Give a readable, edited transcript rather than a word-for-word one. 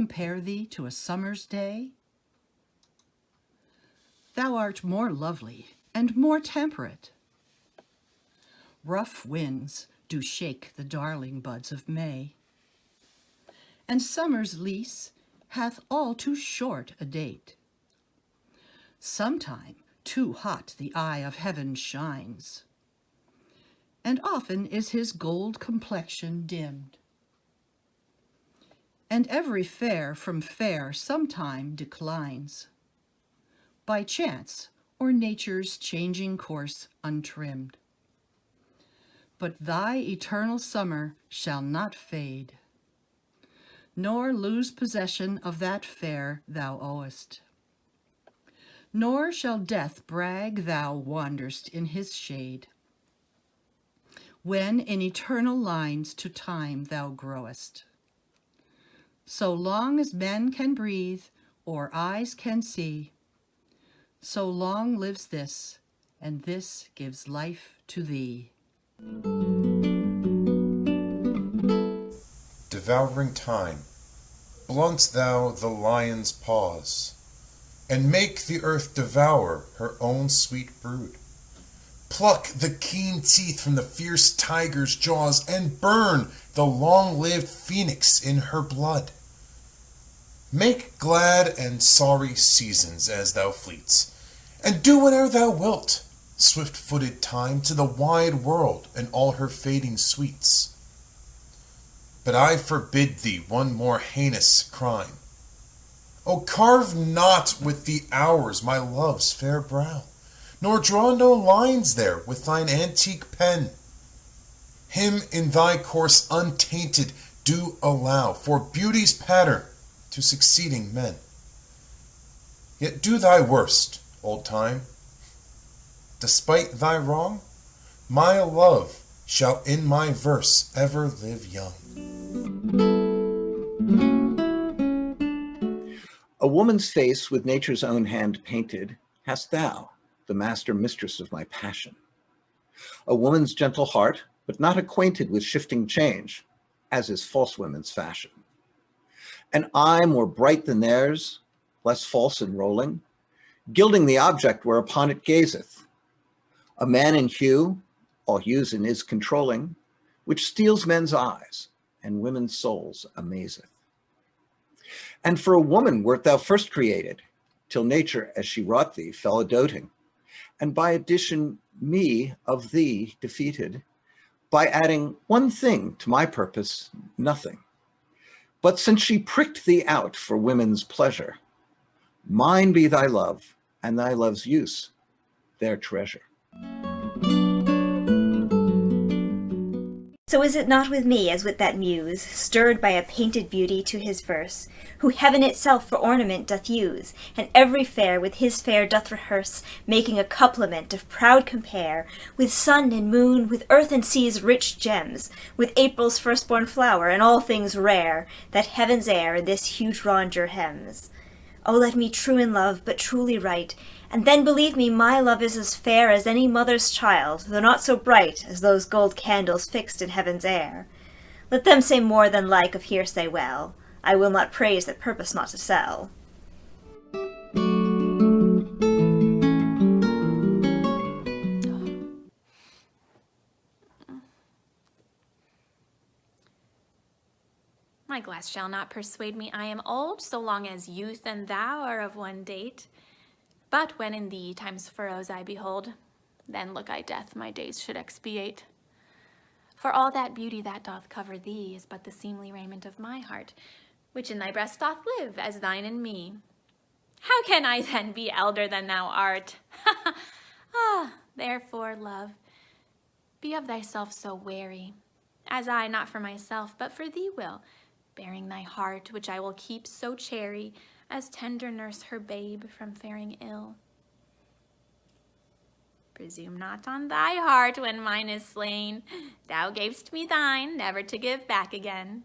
compare thee to a summer's day? Thou art more lovely and more temperate. Rough winds do shake the darling buds of May, and summer's lease hath all too short a date. Sometime too hot the eye of heaven shines, and often is his gold complexion dimmed. And every fair from fair sometime declines, by chance or nature's changing course untrimmed. But thy eternal summer shall not fade, nor lose possession of that fair thou owest. Nor shall death brag thou wanderst in his shade, when in eternal lines to time thou growest. So long as men can breathe or eyes can see, so long lives this, and this gives life to thee. Devouring time, blunt thou the lion's paws, and make the earth devour her own sweet brood. Pluck the keen teeth from the fierce tiger's jaws, and burn the long-lived phoenix in her blood. Make glad and sorry seasons as thou fleets, and do whate'er thou wilt, swift-footed time, to the wide world and all her fading sweets. But I forbid thee one more heinous crime. O carve not with the hours my love's fair brow, nor draw no lines there with thine antique pen. Him in thy course untainted do allow, for beauty's pattern to succeeding men. Yet do thy worst, old time. Despite thy wrong, my love shall in my verse ever live young. A woman's face with nature's own hand painted hast thou, the master mistress of my passion. A woman's gentle heart, but not acquainted with shifting change, as is false women's fashion. An eye more bright than theirs, less false and rolling, gilding the object whereupon it gazeth. A man in hue, all hues in his controlling, which steals men's eyes, and women's souls amazeth. And for a woman wert thou first created, till nature as she wrought thee fell a doting, and by addition me of thee defeated, by adding one thing to my purpose, nothing. But since she pricked thee out for women's pleasure, mine be thy love, and thy love's use their treasure. So is it not with me as with that muse, stirred by a painted beauty to his verse, who heaven itself for ornament doth use, and every fair with his fair doth rehearse, making a couplement of proud compare, with sun and moon, with earth and sea's rich gems, with April's firstborn flower, and all things rare, that heaven's air in this huge rondure hems. O let me true in love, but truly right, and then believe me my love is as fair as any mother's child, though not so bright as those gold candles fixed in heaven's air. Let them say more than like of hearsay well, I will not praise that purpose not to sell. My glass shall not persuade me I am old, so long as youth and thou are of one date. But when in thee time's furrows I behold, then look I death my days should expiate. For all that beauty that doth cover thee is but the seemly raiment of my heart, which in thy breast doth live as thine in me. How can I then be elder than thou art? Therefore, love, be of thyself so wary, as I not for myself, but for thee will, bearing thy heart, which I will keep so chary, as tender nurse her babe from faring ill. Presume not on thy heart when mine is slain. Thou gavest me thine, never to give back again.